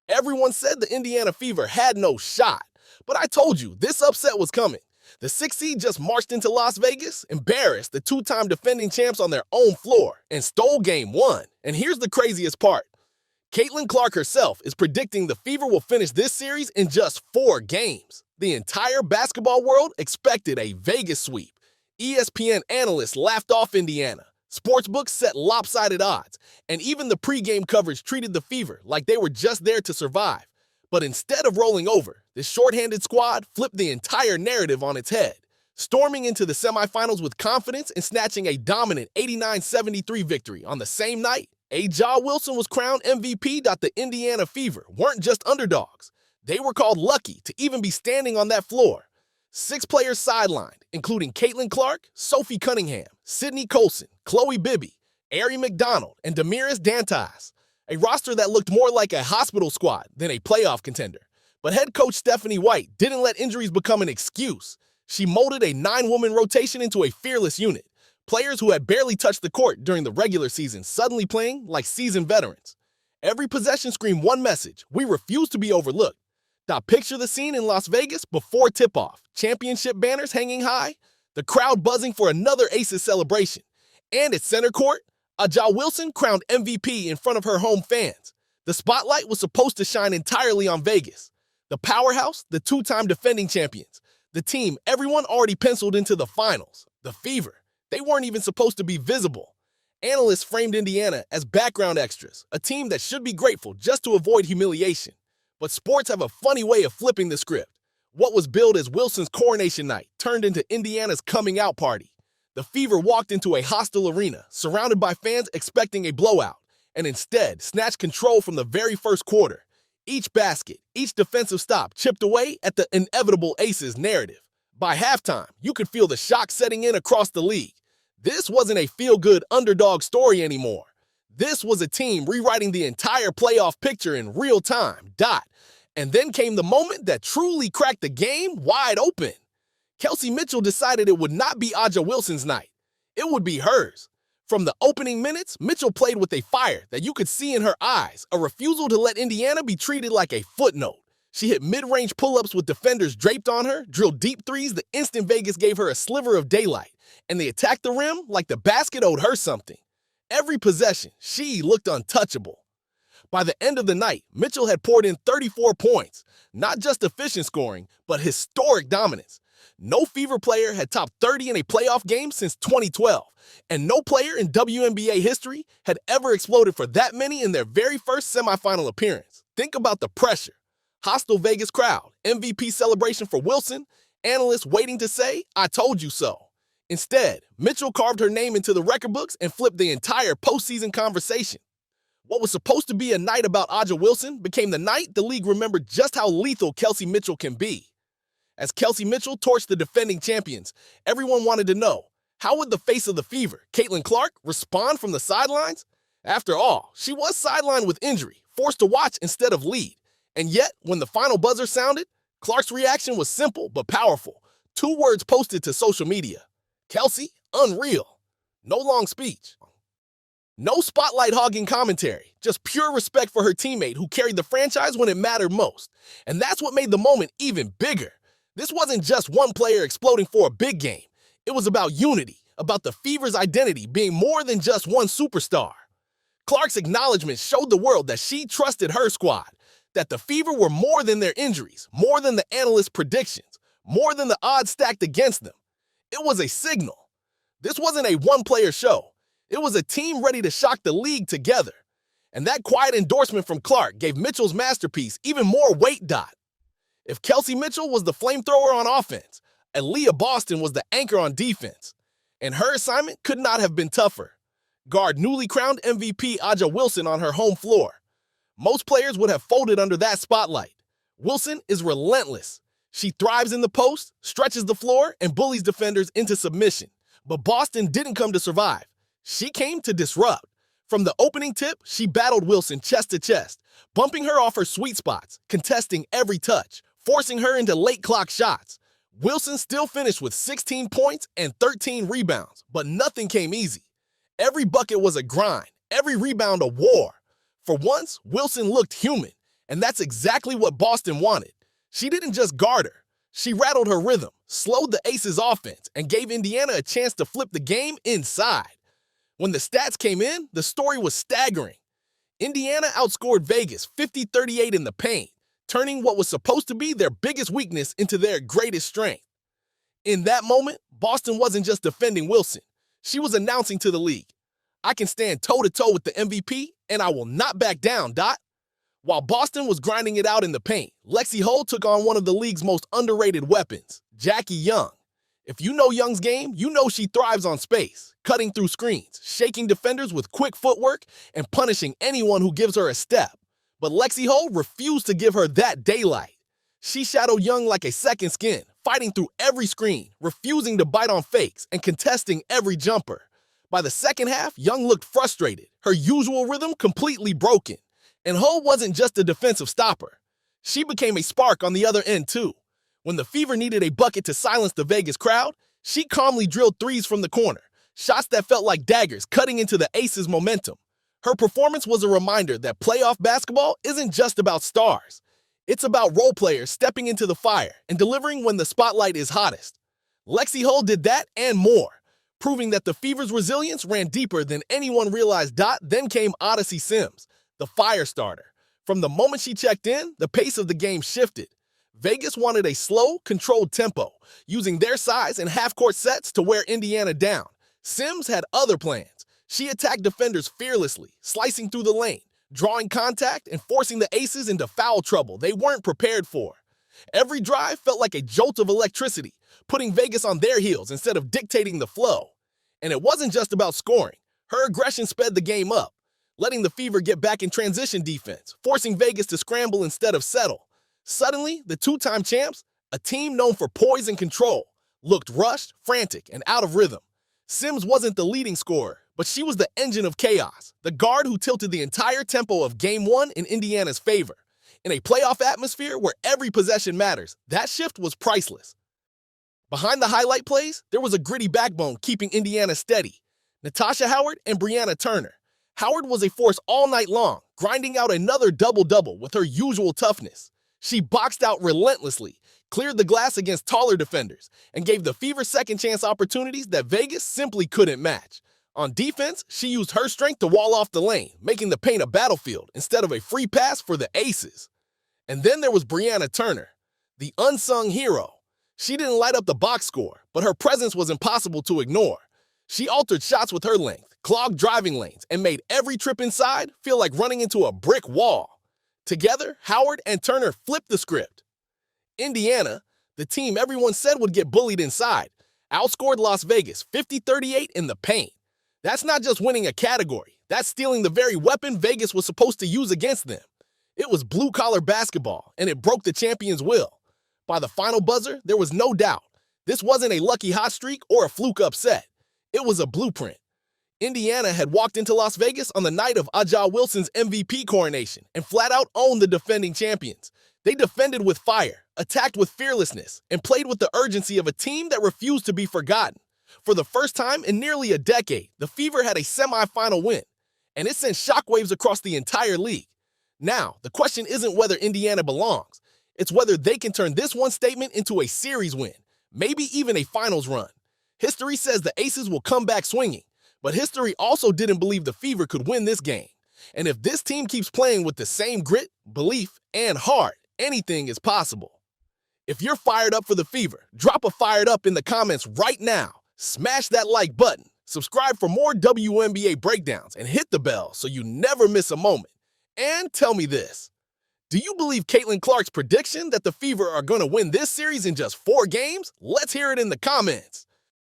Everyone said the Indiana Fever had no shot, but I told you this upset was coming. The 6th seed just marched into Las Vegas, embarrassed the two-time defending champs on their own floor, and stole Game 1. And here's the craziest part. Caitlin Clark herself is predicting the Fever will finish this series in just 4 games. The entire basketball world expected a Vegas sweep. ESPN analysts laughed off Indiana. Sportsbooks set lopsided odds, and even the pregame coverage treated the Fever like they were just there to survive. But instead of rolling over, this shorthanded squad flipped the entire narrative on its head, storming into the semifinals with confidence and snatching a dominant 89-73 victory. On the same night, Ja Wilson was crowned MVP. The Indiana Fever weren't just underdogs. They were called lucky to even be standing on that floor. 6 players sidelined, including Caitlin Clark, Sophie Cunningham, Sydney Colson, Chloe Bibby, Ari McDonald, and Damiris Dantas. A roster that looked more like a hospital squad than a playoff contender. But head coach Stephanie White didn't let injuries become an excuse. She molded a 9-woman rotation into a fearless unit. Players who had barely touched the court during the regular season suddenly playing like seasoned veterans. Every possession screamed one message: we refuse to be overlooked. Now picture the scene in Las Vegas before tip-off. Championship banners hanging high, the crowd buzzing for another Aces celebration. And at center court, Ja Wilson crowned MVP in front of her home fans. The spotlight was supposed to shine entirely on Vegas. The powerhouse, the 2-time defending champions. The team everyone already penciled into the finals. The Fever. They weren't even supposed to be visible. Analysts framed Indiana as background extras, a team that should be grateful just to avoid humiliation. But sports have a funny way of flipping the script. What was billed as Wilson's coronation night turned into Indiana's coming out party. The Fever walked into a hostile arena, surrounded by fans expecting a blowout, and instead snatched control from the very first quarter. Each basket, each defensive stop chipped away at the inevitable Aces narrative. By halftime, you could feel the shock setting in across the league. This wasn't a feel-good underdog story anymore. This was a team rewriting the entire playoff picture in real time. And then came the moment that truly cracked the game wide open. Kelsey Mitchell decided it would not be Ja Wilson's night. It would be hers. From the opening minutes, Mitchell played with a fire that you could see in her eyes, a refusal to let Indiana be treated like a footnote. She hit mid-range pull-ups with defenders draped on her, drilled deep threes the instant Vegas gave her a sliver of daylight, and they attacked the rim like the basket owed her something. Every possession, she looked untouchable. By the end of the night, Mitchell had poured in 34 points, not just efficient scoring, but historic dominance. No Fever player had topped 30 in a playoff game since 2012, and no player in WNBA history had ever exploded for that many in their very first semifinal appearance. Think about the pressure. Hostile Vegas crowd, MVP celebration for Wilson, analysts waiting to say, "I told you so." Instead, Mitchell carved her name into the record books and flipped the entire postseason conversation. What was supposed to be a night about Ja Wilson became the night the league remembered just how lethal Kelsey Mitchell can be. As Kelsey Mitchell torched the defending champions, everyone wanted to know, how would the face of the Fever, Caitlin Clark, respond from the sidelines? After all, she was sidelined with injury, forced to watch instead of lead. And yet, when the final buzzer sounded, Clark's reaction was simple but powerful. 2 words posted to social media. Kelsey, unreal. No long speech. No spotlight hogging commentary, just pure respect for her teammate who carried the franchise when it mattered most. And that's what made the moment even bigger. This wasn't just one player exploding for a big game. It was about unity, about the Fever's identity being more than just one superstar. Clark's acknowledgement showed the world that she trusted her squad, that the Fever were more than their injuries, more than the analysts' predictions, more than the odds stacked against them. It was a signal. This wasn't a one-player show. It was a team ready to shock the league together. And that quiet endorsement from Clark gave Mitchell's masterpiece even more weight. If Kelsey Mitchell was the flamethrower on offense, Aaliyah Boston was the anchor on defense. And her assignment could not have been tougher. Guard newly crowned MVP Ja Wilson on her home floor. Most players would have folded under that spotlight. Wilson is relentless. She thrives in the post, stretches the floor, and bullies defenders into submission. But Boston didn't come to survive. She came to disrupt. From the opening tip, she battled Wilson chest to chest, bumping her off her sweet spots, contesting every touch, forcing her into late clock shots. Wilson still finished with 16 points and 13 rebounds, but nothing came easy. Every bucket was a grind, every rebound a war. For once, Wilson looked human, And that's exactly what Boston wanted. She didn't just guard her. She rattled her rhythm, slowed the Aces' offense, and gave Indiana a chance to flip the game inside. When the stats came in, the story was staggering. Indiana outscored Vegas 50-38 in the paint, turning what was supposed to be their biggest weakness into their greatest strength. In that moment, Boston wasn't just defending Wilson. She was announcing to the league, I can stand toe-to-toe with the MVP, and I will not back down, Dot. While Boston was grinding it out in the paint, Lexie Hull took on one of the league's most underrated weapons, Jackie Young. If you know Young's game, you know she thrives on space, cutting through screens, shaking defenders with quick footwork, and punishing anyone who gives her a step. But Lexie Hull refused to give her that daylight. She shadowed Young like a second skin, fighting through every screen, refusing to bite on fakes, and contesting every jumper. By the second half, Young looked frustrated, her usual rhythm completely broken. And Hull wasn't just a defensive stopper. She became a spark on the other end, too. When the Fever needed a bucket to silence the Vegas crowd, she calmly drilled threes from the corner, shots that felt like daggers cutting into the Aces' momentum. Her performance was a reminder that playoff basketball isn't just about stars. It's about role players stepping into the fire and delivering when the spotlight is hottest. Lexie Hull did that and more, proving that the Fever's resilience ran deeper than anyone realized. Then came Odyssey Sims, the fire starter. From the moment she checked in, the pace of the game shifted. Vegas wanted a slow, controlled tempo, using their size and half-court sets to wear Indiana down. Sims had other plans. She attacked defenders fearlessly, slicing through the lane, drawing contact, and forcing the Aces into foul trouble they weren't prepared for. Every drive felt like a jolt of electricity, putting Vegas on their heels instead of dictating the flow. And it wasn't just about scoring. Her aggression sped the game up, letting the Fever get back in transition defense, forcing Vegas to scramble instead of settle. Suddenly, the two-time champs, a team known for poise and control, looked rushed, frantic, and out of rhythm. Sims wasn't the leading scorer, but she was the engine of chaos, the guard who tilted the entire tempo of Game 1 in Indiana's favor. In a playoff atmosphere where every possession matters, that shift was priceless. Behind the highlight plays, there was a gritty backbone keeping Indiana steady. Natasha Howard and Brianna Turner. Howard was a force all night long, grinding out another double-double with her usual toughness. She boxed out relentlessly, cleared the glass against taller defenders, and gave the Fever second-chance opportunities that Vegas simply couldn't match. On defense, she used her strength to wall off the lane, making the paint a battlefield instead of a free pass for the Aces. And then there was Brianna Turner, the unsung hero. She didn't light up the box score, but her presence was impossible to ignore. She altered shots with her length, clogged driving lanes, and made every trip inside feel like running into a brick wall. Together, Howard and Turner flipped the script. Indiana, the team everyone said would get bullied inside, outscored Las Vegas 50-38 in the paint. That's not just winning a category, that's stealing the very weapon Vegas was supposed to use against them. It was blue-collar basketball, and it broke the champion's will. By the final buzzer, there was no doubt. This wasn't a lucky hot streak or a fluke upset. It was a blueprint. Indiana had walked into Las Vegas on the night of A'ja Wilson's MVP coronation and flat out owned the defending champions. They defended with fire, attacked with fearlessness, and played with the urgency of a team that refused to be forgotten. For the first time in nearly a decade, the Fever had a semifinal win, and it sent shockwaves across the entire league. Now, the question isn't whether Indiana belongs. It's whether they can turn this one statement into a series win, maybe even a finals run. History says the Aces will come back swinging, but history also didn't believe the Fever could win this game. And if this team keeps playing with the same grit, belief, and heart, anything is possible. If you're fired up for the Fever, drop a fired up in the comments right now. Smash that like button, subscribe for more WNBA breakdowns, and hit the bell so you never miss a moment. And tell me this, do you believe Caitlin Clark's prediction that the Fever are going to win this series in just 4 games? Let's hear it in the comments.